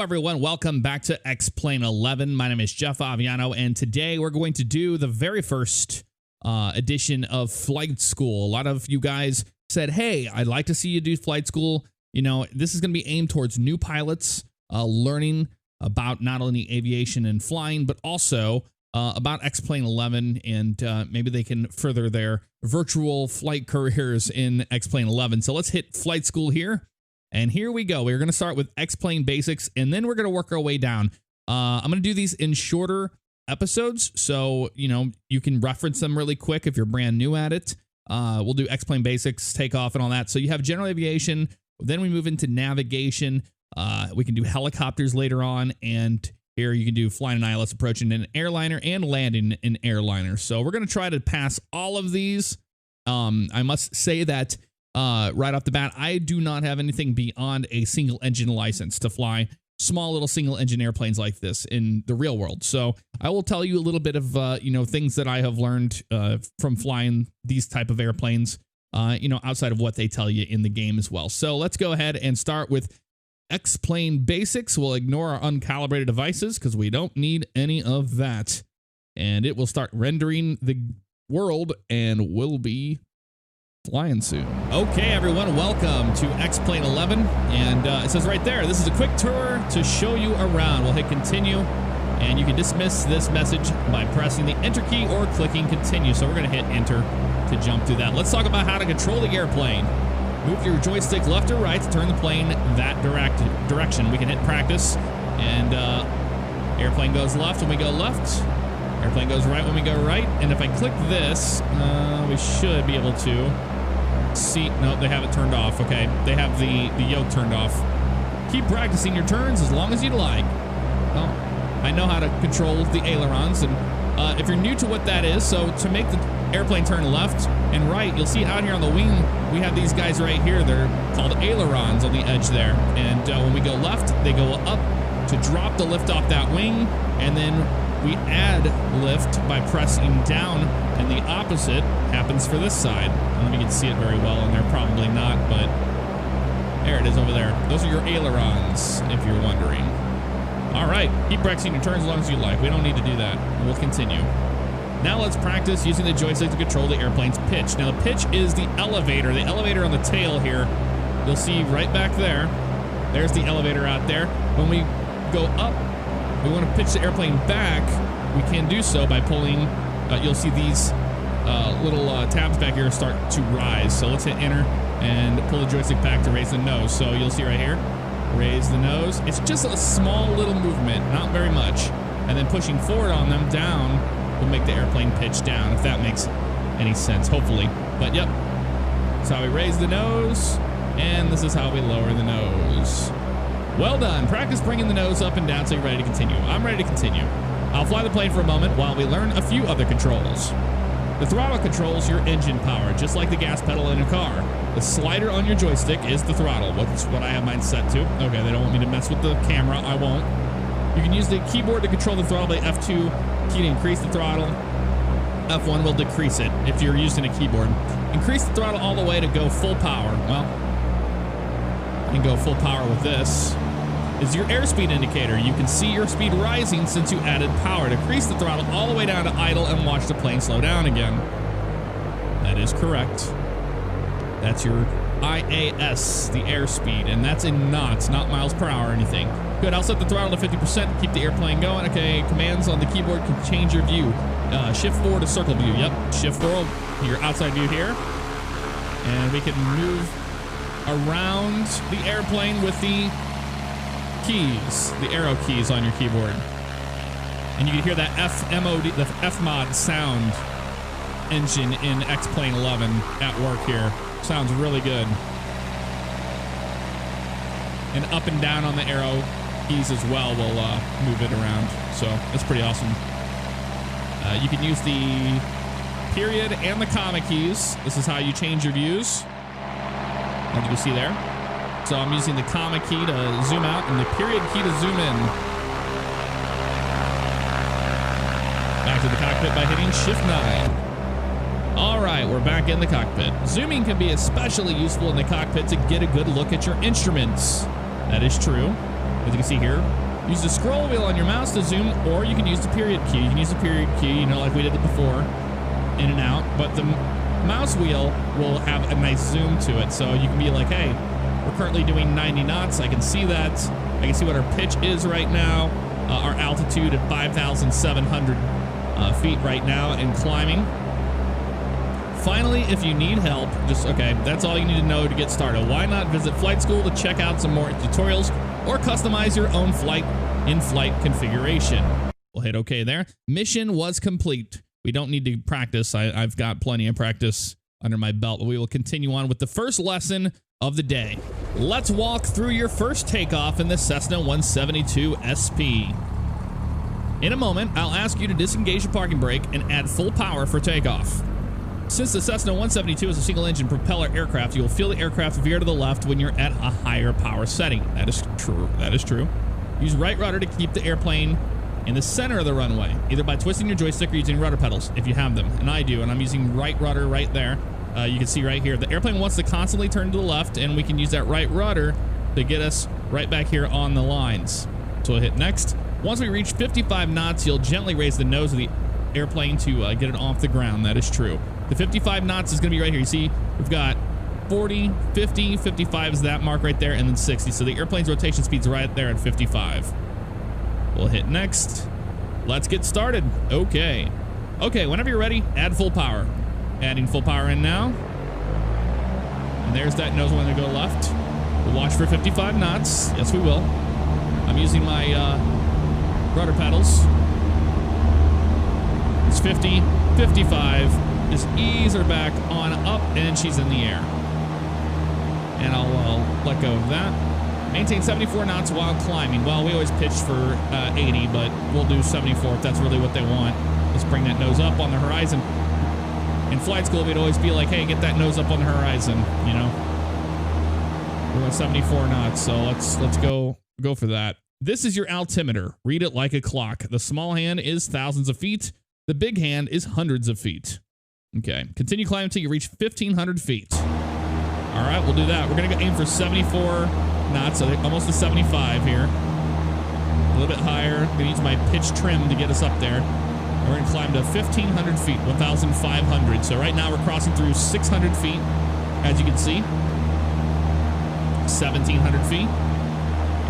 everyone. Welcome back to X-Plane 11. My name is Jeff Aviano, and today we're going to do the very first edition of Flight School. A lot of you guys said, hey, I'd like to see you do Flight School. You know, this is going to be aimed towards new pilots, learning about not only aviation and flying, but also about X-Plane 11, and maybe they can further their virtual flight careers in X-Plane 11. So let's hit Flight School here. And here we go. We're going to start with X-Plane basics, and then we're going to work our way down. I'm going to do these in shorter episodes, so, you know, you can reference them really quick if you're brand new at it. We'll do X-Plane basics, takeoff, and all that. So you have general aviation, then we move into navigation. We can do helicopters later on, and here you can do flying an ILS, approaching an airliner, and landing an airliner. So we're going to try to pass all of these. I must say that right off the bat, I do not have anything beyond a single engine license to fly small little single engine airplanes like this in the real world. So I will tell you a little bit of, you know, things that I have learned from flying these type of airplanes, you know, outside of what they tell you in the game as well. So let's go ahead and start with X-Plane basics. We'll ignore our uncalibrated devices because we don't need any of that. And it will start rendering the world and we'll be flying soon. Okay, everyone, welcome to X-Plane 11, and it says right there, this is a quick tour to show you around. We'll hit continue, and you can dismiss this message by pressing the enter key or clicking continue. So we're going to hit enter to jump through that. Let's talk about how to control the airplane. Move your joystick left or right to turn the plane that direction. We can hit practice, and airplane goes left when we go left. Airplane goes right when we go right. And if I click this, we should be able to see. No, they have it turned off. Okay, they have the yoke turned off. Keep practicing your turns as long as you'd like. Well, I know how to control the ailerons, and if you're new to what that is, so to make the airplane turn left and right, you'll see out here on the wing, we have these guys right here. They're called ailerons on the edge there. And when we go left, they go up to drop the lift off that wing, and then we add lift by pressing down, and the opposite happens for this side. I don't know if you can see it very well, and they're probably not, but there it is over there. Those are your ailerons, if you're wondering. All right, keep practicing your turns as long as you like. We don't need to do that. We'll continue. Now let's practice using the joystick to control the airplane's pitch. Now the pitch is the elevator on the tail here. You'll see right back there. There's the elevator out there. When we go up, we want to pitch the airplane back. We can do so by pulling, you'll see these little tabs back here start to rise. So let's hit enter and pull the joystick back to raise the nose. So you'll see right here, raise the nose. It's just a small little movement, not very much. And then pushing forward on them down will make the airplane pitch down, if that makes any sense, hopefully. But yep, that's how we raise the nose. And this is how we lower the nose. Well done. Practice bringing the nose up and down so you're ready to continue. I'm ready to continue. I'll fly the plane for a moment while we learn a few other controls. The throttle controls your engine power, just like the gas pedal in a car. The slider on your joystick is the throttle. That's what I have mine set to. Okay, they don't want me to mess with the camera. I won't. You can use the keyboard to control the throttle by F2 key to increase the throttle. F1 will decrease it if you're using a keyboard. Increase the throttle all the way to go full power. Well, you can go full power with this. Is your airspeed indicator. You can see your speed rising since you added power. Decrease the throttle all the way down to idle and watch the plane slow down again. That is correct. That's your IAS, the airspeed, and that's in knots, not miles per hour or anything. Good, I'll set the throttle to 50%, keep the airplane going. Okay, commands on the keyboard can change your view. Shift forward to circle view. Yep, shift forward, your outside view here. And we can move around the airplane with the keys, the arrow keys on your keyboard. And you can hear that FMOD, the FMOD sound engine in X-Plane 11 at work here. Sounds really good. And up and down on the arrow keys as well will move it around. So it's pretty awesome. You can use the period and the comma keys. This is how you change your views, as you can see there. So I'm using the comma key to zoom out and the period key to zoom in. Back to the cockpit by hitting Shift 9. All right, we're back in the cockpit. Zooming can be especially useful in the cockpit to get a good look at your instruments. That is true. As you can see here, use the scroll wheel on your mouse to zoom, or you can use the period key. You can use the period key, you know, like we did it before, in and out. But the mouse wheel will have a nice zoom to it. So you can be like, hey, we're currently doing 90 knots. I can see that. I can see what our pitch is right now. Our altitude at 5,700 feet right now and climbing. Finally, if you need help, okay, that's all you need to know to get started. Why not visit Flight School to check out some more tutorials or customize your own in-flight configuration. We'll hit OK there. Mission was complete. We don't need to practice. I've got plenty of practice under my belt, but we will continue on with the first lesson of the day. Let's walk through your first takeoff in the Cessna 172 SP. In a moment, I'll ask you to disengage the parking brake and add full power for takeoff. Since the Cessna 172 is a single-engine propeller aircraft, you will feel the aircraft veer to the left when you're at a higher power setting. That is true. That is true. Use right rudder to keep the airplane in the center of the runway, either by twisting your joystick or using rudder pedals, if you have them. And I do, and I'm using right rudder right there. You can see right here. The airplane wants to constantly turn to the left, and we can use that right rudder to get us right back here on the lines. So we'll hit next. Once we reach 55 knots, you'll gently raise the nose of the airplane to get it off the ground. That is true. The 55 knots is going to be right here. You see, we've got 40, 50, 55 is that mark right there, and then 60. So the airplane's rotation speed's right there at 55. We'll hit next. Let's get started. Okay. Okay, whenever you're ready, add full power. Adding full power in now. And there's that nose one to go left. We'll watch for 55 knots. Yes, we will. I'm using my rudder pedals. It's 50, 55. Just ease her back on up, and she's in the air. And I'll let go of that. Maintain 74 knots while climbing. Well, we always pitch for 80, but we'll do 74 if that's really what they want. Let's bring that nose up on the horizon. In flight school, we'd always be like, hey, get that nose up on the horizon, you know? We're at 74 knots, so let's go for that. This is your altimeter. Read it like a clock. The small hand is thousands of feet. The big hand is hundreds of feet. Okay, continue climbing until you reach 1,500 feet. All right, we'll do that. We're gonna aim for 74 knots, so almost to 75 here. A little bit higher. I'm gonna use my pitch trim to get us up there. And we're gonna climb to 1,500 feet, 1,500. So right now we're crossing through 600 feet, as you can see. 1,700 feet,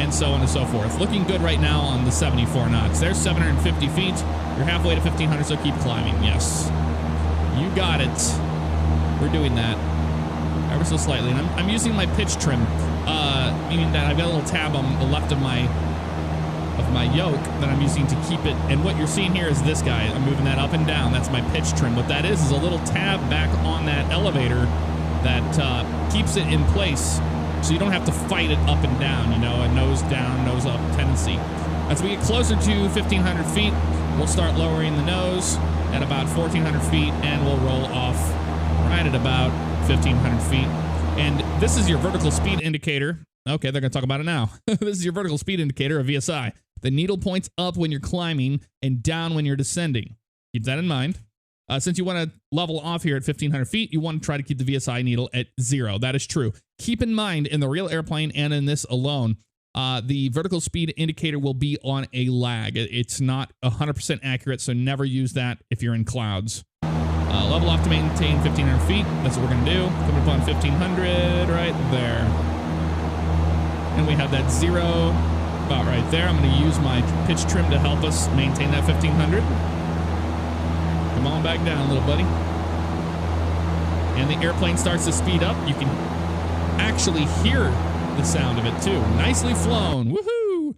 and so on and so forth. Looking good right now on the 74 knots. There's 750 feet. You're halfway to 1,500, so keep climbing. Yes. You got it. We're doing that ever so slightly. And I'm using my pitch trim, meaning that I've got a little tab on the left of my yoke that I'm using to keep it. And what you're seeing here is this guy. I'm moving that up and down. That's my pitch trim. What that is a little tab back on that elevator that keeps it in place, so you don't have to fight it up and down, you know, a nose down, nose up tendency. As we get closer to 1,500 feet, we'll start lowering the nose at about 1,400 feet, and we'll roll off right at about 1,500 feet. And this is your vertical speed indicator. Okay, they're going to talk about it now. This is your vertical speed indicator, a VSI. The needle points up when you're climbing and down when you're descending. Keep that in mind. Since you want to level off here at 1,500 feet, you want to try to keep the VSI needle at 0. That is true. Keep in mind, in the real airplane and in this alone, the vertical speed indicator will be on a lag. It's not 100% accurate, so never use that if you're in clouds. Level off to maintain 1,500 feet. That's what we're going to do. Coming up on 1,500 right there. And we have that 0 about right there. I'm going to use my pitch trim to help us maintain that 1,500. Come on back down, little buddy. And the airplane starts to speed up. You can actually hear the sound of it too. Nicely flown. Woohoo!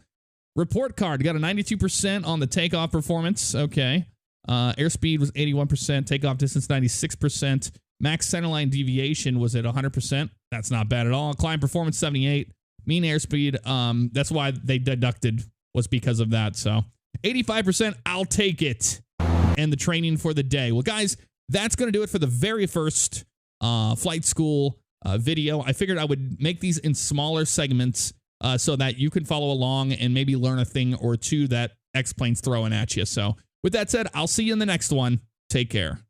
Report card. Got a 92% on the takeoff performance. Okay. Airspeed was 81%. Takeoff distance 96%. Max centerline deviation was at 100%. That's not bad at all. Climb performance 78. Mean airspeed. That's why they deducted, was because of that. So 85%. I'll take it. And the training for the day. Well, guys, that's going to do it for the very first flight school video. I figured I would make these in smaller segments so that you can follow along and maybe learn a thing or two that X-Plane's throwing at you. So with that said, I'll see you in the next one. Take care.